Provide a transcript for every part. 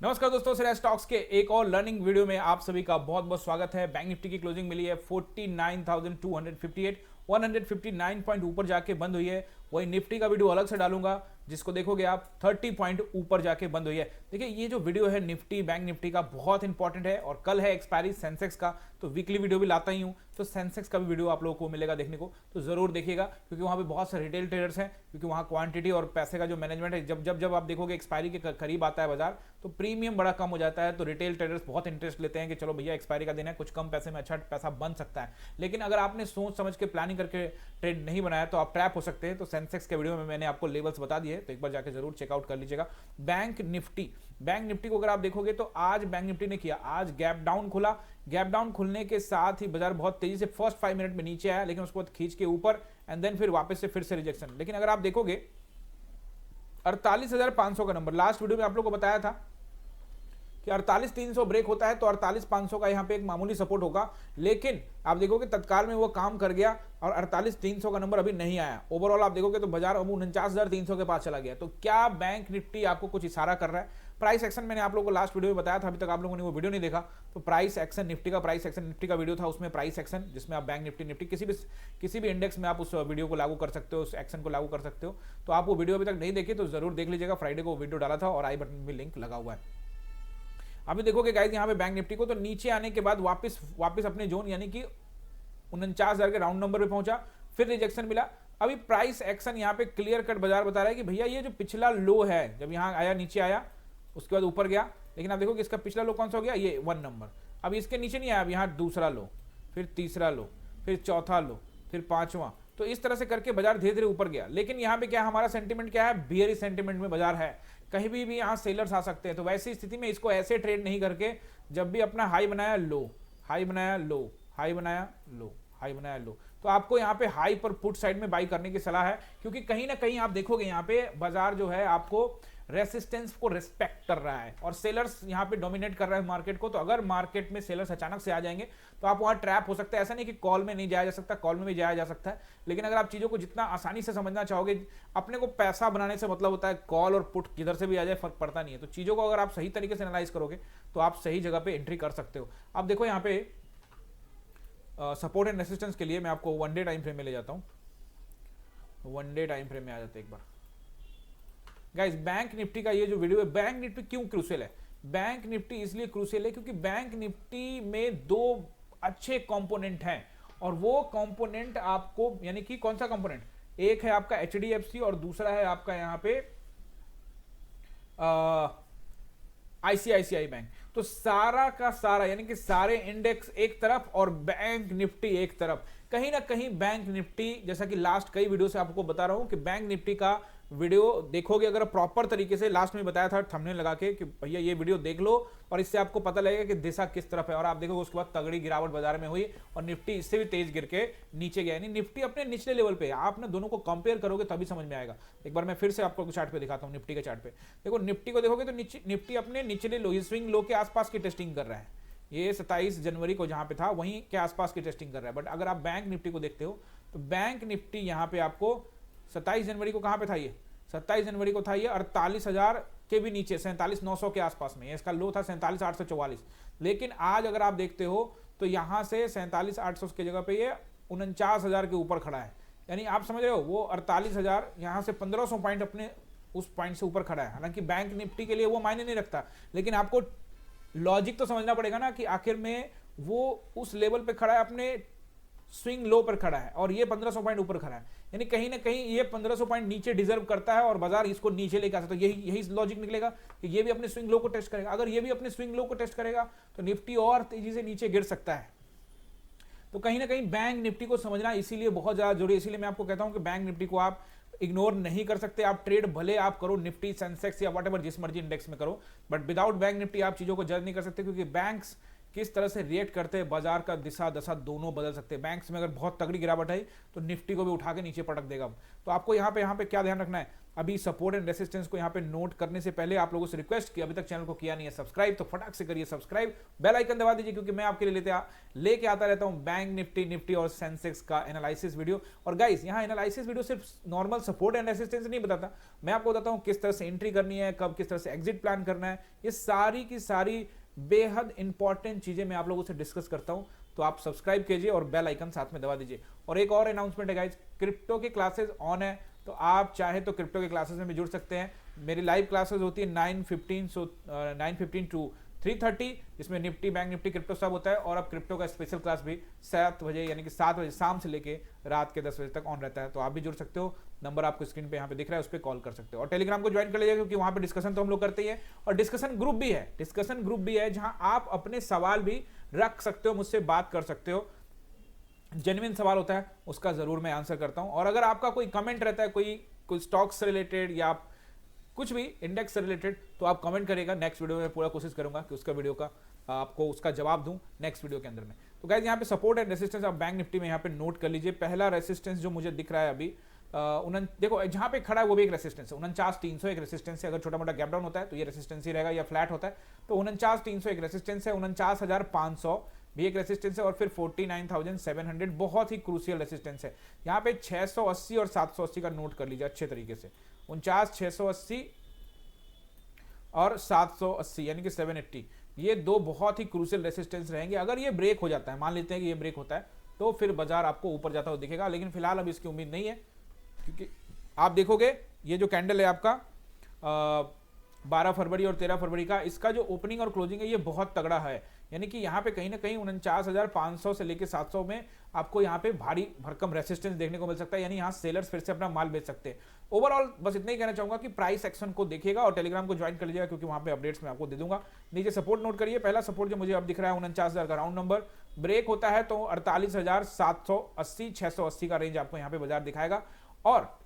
नमस्कार दोस्तों, श्रेया स्टॉक्स के एक और लर्निंग वीडियो में आप सभी का बहुत बहुत स्वागत है। बैंक निफ्टी की क्लोजिंग मिली है 49,258, 159 पॉइंट ऊपर जाके बंद हुई है। वही निफ्टी का वीडियो अलग से डालूंगा जिसको देखोगे आप 30 पॉइंट ऊपर जाके बंद हुई है। देखिए ये जो वीडियो है निफ्टी बैंक निफ्टी का बहुत इंपॉर्टेंट है और कल है एक्सपायरी सेंसेक्स का, तो वीकली वीडियो भी लाता ही हूँ, तो सेंसेक्स का भी वीडियो आप लोगों को मिलेगा देखने को, तो जरूर देखिएगा क्योंकि वहाँ पे बहुत से रिटेल ट्रेडर्स हैं, क्योंकि वहाँ क्वांटिटी और पैसे का जो मैनेजमेंट है, जब आप देखोगे एक्सपायरी के करीब आता है बाजार तो प्रीमियम बड़ा कम हो जाता है, तो रिटेल ट्रेडर्स बहुत इंटरेस्ट लेते हैं कि चलो भैया एक्सपायरी का दिन है, कुछ कम पैसे में अच्छा पैसा बन सकता है। लेकिन अगर आपने सोच समझ के प्लानिंग करके ट्रेड नहीं बनाया तो आप ट्रैप हो सकते हैं। तो सेंसेक्स के वीडियो में मैंने आपको लेवल्स बता दिए, तो एक बार जाकर जरूर चेकआउट कर लीजिएगा। बैंक निफ्टी को अगर आप देखोगे तो आज बैंक निफ्टी ने किया, आज गैप डाउन खुला, गैप डाउन खुलने के साथ ही बाजार बहुत तेजी से फर्स्ट 5 मिनट में नीचे आया, लेकिन उसके बाद खींच के ऊपर एंड देन फिर वापस से फिर से रिजेक्शन। लेकिन अगर आप देखोगे 48,500 का नंबर लास्ट वीडियो में आप लोगों को बताया था कि 48,300 ब्रेक होता है तो 48,500 का यहाँ पे एक मामूली सपोर्ट होगा, लेकिन आप देखोगे तत्काल में वो काम कर गया और 48,300 का नंबर अभी नहीं आया। ओवरऑल आप देखोगे तो बाजार अब 49,300 के पास चला गया। तो क्या बैंक निफ्टी आपको कुछ इशारा कर रहा है? प्राइस एक्शन मैंने आप लोगों को लास्ट वीडियो में बताया था, अभी तक आप लोगों ने वो वीडियो नहीं देखा तो प्राइस एक्शन निफ्टी का वीडियो था, उसमें प्राइस एक्शन जिसमें आप बैंक निफ्टी किसी भी इंडेक्स में आप उस वीडियो को लागू कर सकते हो, उस एक्शन को लागू कर सकते हो। तो आप वो वीडियो अभी तक नहीं देखे तो जरूर देख लीजिएगा, फ्राइडे को वीडियो डाला था और आई बटन में लिंक लगा हुआ है। अभी देखोगे गाइस यहाँ पे बैंक निफ्टी को तो नीचे आने के बाद वापस अपने जोन यानी कि 49,000 के राउंड नंबर पे पहुंचा, फिर रिजेक्शन मिला। अभी प्राइस एक्शन यहाँ पे क्लियर कट बाजार बता रहा है कि भैया ये जो पिछला लो है, जब यहाँ आया नीचे आया उसके बाद ऊपर गया, लेकिन आप देखो कि इसका पिछला लो कौन सा हो गया, ये 1 नंबर। अब इसके नीचे नहीं आया, अब यहाँ दूसरा लो, फिर तीसरा लो, फिर चौथा लो, फिर पांचवा, तो इस तरह से करके बाजार धीरे धीरे ऊपर गया। लेकिन यहाँ पे क्या हमारा सेंटीमेंट क्या है, बियरी सेंटीमेंट में बाजार है, कहीं भी यहाँ सेलर्स आ सकते हैं। तो वैसी स्थिति में इसको ऐसे ट्रेड नहीं करके, जब भी अपना हाई बनाया लो, हाई बनाया लो, हाई बनाया लो, हाई बनाया लो, तो आपको यहाँ पे हाई पर पुट साइड में बाई करने की सलाह है, क्योंकि कहीं ना कहीं आप देखोगे यहाँ पे बाजार जो है आपको रेसिस्टेंस को रिस्पेक्ट कर रहा है और सेलर्स यहाँ पे डोमिनेट कर रहा है मार्केट को। तो अगर मार्केट में सेलर्स अचानक से आ जाएंगे तो आप वहां ट्रैप हो सकते हैं। ऐसा नहीं कि कॉल में नहीं जाया जा सकता, कॉल में भी जाया जा सकता है, लेकिन अगर आप चीजों को जितना आसानी से समझना चाहोगे, अपने को पैसा बनाने से मतलब होता है, कॉल और पुट किधर से भी आ जाए फर्क पड़ता नहीं है। तो चीजों को अगर आप सही तरीके से एनालाइज करोगे तो आप सही जगह पे एंट्री कर सकते हो। अब देखो यहाँ पे सपोर्ट एंड रेसिस्टेंस के लिए मैं आपको 1 डे टाइम फ्रेम में ले जाता हूं। 1 डे टाइम फ्रेम में आ जाते एक बार गाइस। बैंक निफ्टी का ये जो वीडियो है, बैंक निफ्टी क्यों क्रूशियल है? बैंक निफ्टी इसलिए क्रूशियल है क्योंकि बैंक निफ्टी में 2 अच्छे कंपोनेंट हैं, और वो कंपोनेंट आपको, यानी कि कौन सा कंपोनेंट, एक है आपका एचडीएफसी और दूसरा है आपका यहाँ पे आईसीआईसीआई बैंक। तो सारा का सारा यानी कि सारे इंडेक्स एक तरफ और बैंक निफ्टी एक तरफ। कहीं ना कहीं बैंक निफ्टी, जैसा कि लास्ट कई वीडियो से आपको बता रहा हूं कि बैंक निफ्टी का वीडियो देखोगे अगर प्रॉपर तरीके से, लास्ट में बताया था थंबनेल लगा के कि भैया ये वीडियो देख लो और इससे आपको पता लगेगा कि दिशा किस तरफ है। और आप देखोगे उसके बाद तगड़ी गिरावट बाजार में हुई और निफ्टी इससे भी तेज गिर के नीचे गया, यानी निफ्टी अपने निचले लेवल पे है। आप ना दोनों को कंपेयर करोगे तभी समझ में आएगा। एक बार मैं फिर से आपको चार्ट पे दिखाता हूँ, निफ्टी के चार्ट पे देखो, निफ्टी को देखोगे तो निफ्टी अपने निचले लो, स्विंग लो के आसपास की टेस्टिंग कर रहा है। ये 27 जनवरी को जहां पे था वहीं के आसपास की टेस्टिंग कर रहा है। बट अगर आप बैंक निफ्टी को देखते हो तो बैंक निफ्टी यहाँ पे आपको 27 जनवरी को कहां पे था, ये 27 जनवरी को था ये 48,000 के भी नीचे, 47,900 के आसपास में। इसका लो था 47,844। लेकिन आज अगर आप देखते हो तो यहां से 47,800 की जगह पे ये 49,000 के ऊपर खड़ा है। यानी आप समझ रहे हो, वो 48,000 यहां से 1,500 पॉइंट अपने उस पॉइंट से ऊपर खड़ा है। हालांकि बैंक निफ्टी के लिए वो मायने नहीं रखता, लेकिन आपको लॉजिक तो समझना पड़ेगा ना कि आखिर में वो उस लेवल पे खड़ा है, अपने स्विंग लो पर खड़ा है और ये 1,500 पॉइंट ऊपर खड़ा है। यानी कहीं ना कहीं ये 1,500 पॉइंट नीचे डिजर्व करता है और बाजार इसको नीचे लेकर आ सकता है। तो यही लॉजिक निकलेगा कि ये भी अपने स्विंग लो को टेस्ट करेगा। अगर ये भी अपने स्विंग लो को टेस्ट करेगा तो निफ्टी और तेजी से नीचे गिर सकता है। तो कहीं ना कहीं बैंक निफ्टी को समझना इसीलिए बहुत ज्यादा जरूरी है। इसीलिए मैं आपको कहता हूं कि बैंक निफ्टी को आप इग्नोर नहीं कर सकते। आप ट्रेड भले आप करो निफ्टी, सेंसेक्स या व्हाटएवर जिस मर्जी इंडेक्स में करो, बट विदाउट बैंक निफ्टी आप चीजों को जज नहीं कर सकते, क्योंकि बैंक्स किस तरह से रिएक्ट करते हैं, बाजार का दिशा दशा दोनों बदल सकते हैं। बैंक्स में अगर बहुत तगड़ी गिरावट आई तो निफ्टी को भी उठा के नीचे पटक देगा। तो आपको यहाँ पे क्या ध्यान रखना है, अभी सपोर्ट एंड रेसिस्टेंस को यहाँ पे नोट करने से पहले आप लोगों से रिक्वेस्ट की, अभी तक चैनल को किया नहीं है सब्सक्राइब तो फटाक से करिए सब्सक्राइब, बेल आइकन दबा दीजिए, क्योंकि मैं आपके लिए लेके आता रहता हूँ बैंक निफ्टी और सेंसेक्स का एनालिसिस वीडियो। और गाइस यहाँ एनालिसिस वीडियो सिर्फ नॉर्मल सपोर्ट एंड रेसिस्टेंस नहीं बताता, मैं आपको बताता हूँ किस तरह से एंट्री करनी है, कब किस तरह से एग्जिट प्लान करना है, ये सारी की सारी बेहद इंपॉर्टेंट चीजें मैं आप लोगों से डिस्कस करता हूं। तो आप सब्सक्राइब कीजिए और बेल आइकन साथ में दबा दीजिए। और एक और अनाउंसमेंट है गाइज, क्रिप्टो की क्लासेस ऑन है, तो आप चाहे तो क्रिप्टो के क्लासेस में भी जुड़ सकते हैं। मेरी लाइव क्लासेस होती है 9:15 टू 3:30, जिसमें निफ्टी बैंक निफ्टी क्रिप्टो सब होता है। और अब क्रिप्टो का स्पेशल क्लास भी 7 बजे यानी कि 7 बजे शाम से लेके रात के 10 बजे तक ऑन रहता है, तो आप भी जुड़ सकते हो। नंबर आपको स्क्रीन पे यहाँ पे दिख रहा है, उस पर कॉल कर सकते हो। और टेलीग्राम को ज्वाइन कर लीजिए, क्योंकि वहां पे डिस्कशन तो हम लोग करते ही है, और डिस्कशन ग्रुप भी है जहां आप अपने सवाल भी रख सकते हो, मुझसे बात कर सकते हो। जेन्युइन सवाल होता है उसका जरूर मैं आंसर करता हूं। और अगर आपका कोई कमेंट रहता है, कोई स्टॉक्स से रिलेटेड या कुछ भी इंडेक्स से रिलेटेड, तो आप कमेंट करेगा, नेक्स्ट वीडियो में पूरा कोशिश करूंगा कि उसका वीडियो का आपको उसका जवाब दूं नेक्स्ट वीडियो के अंदर में। तो गाइस यहाँ पे सपोर्ट एंड रेसिस्टेंस आप बैंक निफ्टी में यहाँ पे नोट कर लीजिए। पहला रेसिस्टेंस जो मुझे दिख रहा है अभी देखो जहां पे खड़ा है वो भी एक रेसिस्टेंस है, 49,300 एक रेसिस्टेंस है। अगर छोटा मोटा गैप डाउन होता है तो ये रेसिस्टेंस ही रहेगा, या फ्लैट होता है तो 49,300 एक रेसिस्टेंस है, 49,500 भी एक रेसिस्टेंस है, और फिर 49,700 बहुत ही क्रूशियल रेसिस्टेंस है। यहाँ पे 680 और 780 का नोट कर लीजिए अच्छे तरीके से, 49,680 और 780 यानी कि 780, ये दो बहुत ही क्रूशियल रेसिस्टेंस रहेंगे। अगर ये ब्रेक हो जाता है, मान लेते हैं कि ये ब्रेक होता है, तो फिर बाजार आपको ऊपर जाता हुआ दिखेगा, लेकिन फिलहाल अब इसकी उम्मीद नहीं है, क्योंकि आप देखोगे ये जो कैंडल है आपका 12 फरवरी और 13 फरवरी का, इसका जो ओपनिंग और क्लोजिंग है ये बहुत तगड़ा है। यानी कि यहाँ पे कहीं ना कहीं 49,500 से लेके 700 में आपको यहाँ पे भारी भरकम रेसिस्टेंस देखने को मिल सकता है, यानी यहाँ सेलर्स फिर से अपना माल बेच सकते हैं। ओवरऑल बस इतना ही कहना चाहूंगा कि प्राइस एक्शन को देखिएगा और टेलीग्राम को ज्वाइन कर लीजिएगा, क्योंकि वहां पे अपडेट्स मैं आपको दे दूंगा। नीचे सपोर्ट नोट करिए, पहला सपोर्ट जो मुझे अब दिख रहा है 49,000 का राउंड नंबर, ब्रेक होता है तो 48,780 680 का रेंज आपको यहाँ पे बाजार दिखाएगा। और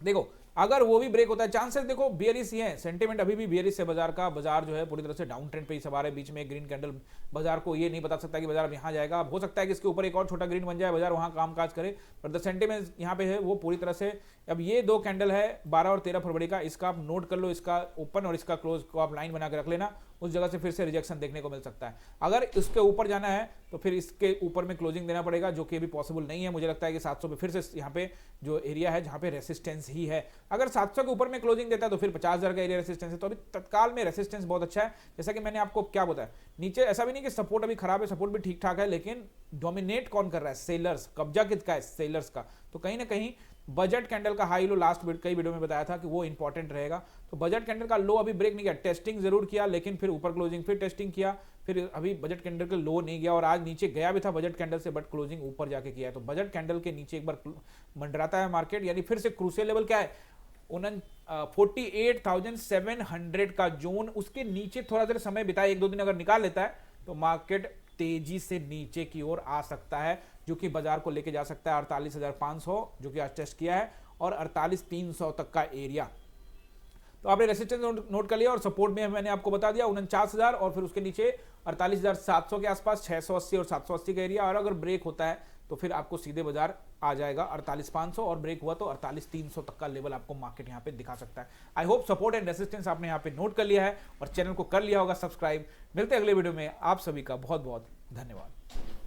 देखो अगर वो भी ब्रेक होता है, चांसेस देखो बियरिश ही है, सेंटीमेंट अभी भी बियरिश है बाजार का, बाजार जो है पूरी तरह से डाउन ट्रेंड पे ही सवार है। बीच में एक ग्रीन कैंडल बाजार को ये नहीं बता सकता कि बाजार अब यहाँ जाएगा, अब हो सकता है कि इसके ऊपर एक और छोटा ग्रीन बन जाए, बाजार वहां काम काज करे, पर द सेंटीमेंट यहाँ पे है वो पूरी तरह से। अब ये दो कैंडल है 12 और 13 फरवरी का, इसका आप नोट कर लो, इसका ओपन और इसका क्लोज को आप लाइन बना के रख लेना, उस जगह से फिर से रिजेक्शन देखने को मिल सकता है। अगर इसके ऊपर जाना है तो फिर इसके ऊपर में क्लोजिंग देना पड़ेगा, जो कि अभी पॉसिबल नहीं है। मुझे लगता है कि 700 पे फिर से यहाँ पे जो एरिया है जहाँ पे रेसिस्टेंस ही है, अगर 700 के ऊपर में क्लोजिंग देता है तो फिर 50,000 का एरिया रेसिस्टेंस है। तो अभी तत्काल में रेसिस्टेंस बहुत अच्छा है, जैसा कि मैंने आपको क्या बताया। नीचे ऐसा भी नहीं कि सपोर्ट अभी खराब है, सपोर्ट भी ठीक ठाक है, लेकिन डोमिनेट कौन कर रहा है, सेलर्स। कब्जा किसका है, सेलर्स का। तो कहीं ना कहीं बजट कैंडल का हाई लो लास्ट कई वीडियो में बताया था कि वो इंपॉर्टेंट रहेगा। तो बजट कैंडल का लो अभी ब्रेक नहीं किया, टेस्टिंग जरूर किया, लेकिन फिर ऊपर क्लोजिंग, फिर टेस्टिंग किया, फिर अभी बजट कैंडल के लो नहीं गया, और आज नीचे गया भी था बजट कैंडल से, बट क्लोजिंग ऊपर जाके किया है। तो बजट कैंडल के नीचे एक बार मंडराता है मार्केट, यानी फिर से क्रूशियल लेवल क्या है 48,700 का जोन, उसके नीचे थोड़ा देर समय बिताए, 1-2 दिन अगर निकाल लेता है तो मार्केट तेजी से नीचे की ओर आ सकता है, जो कि बाजार को लेके जा सकता है 48,500 जो कि आज टेस्ट किया है, और 48,300 तक का एरिया। तो आपने रेसिस्टेंस नोट कर लिया, और सपोर्ट में मैंने आपको बता दिया 49,000, और फिर उसके नीचे 48,700 के आसपास 680 और 780 का एरिया। और अगर ब्रेक होता है तो फिर आपको सीधे बाजार आ जाएगा 48,500, और ब्रेक हुआ तो 48,300 तक का लेवल आपको मार्केट यहाँ पे दिखा सकता है। I hope support and resistance आपने यहाँ पे नोट कर लिया है और चैनल को कर लिया होगा सब्सक्राइब। मिलते हैं अगले वीडियो में, आप सभी का बहुत बहुत धन्यवाद।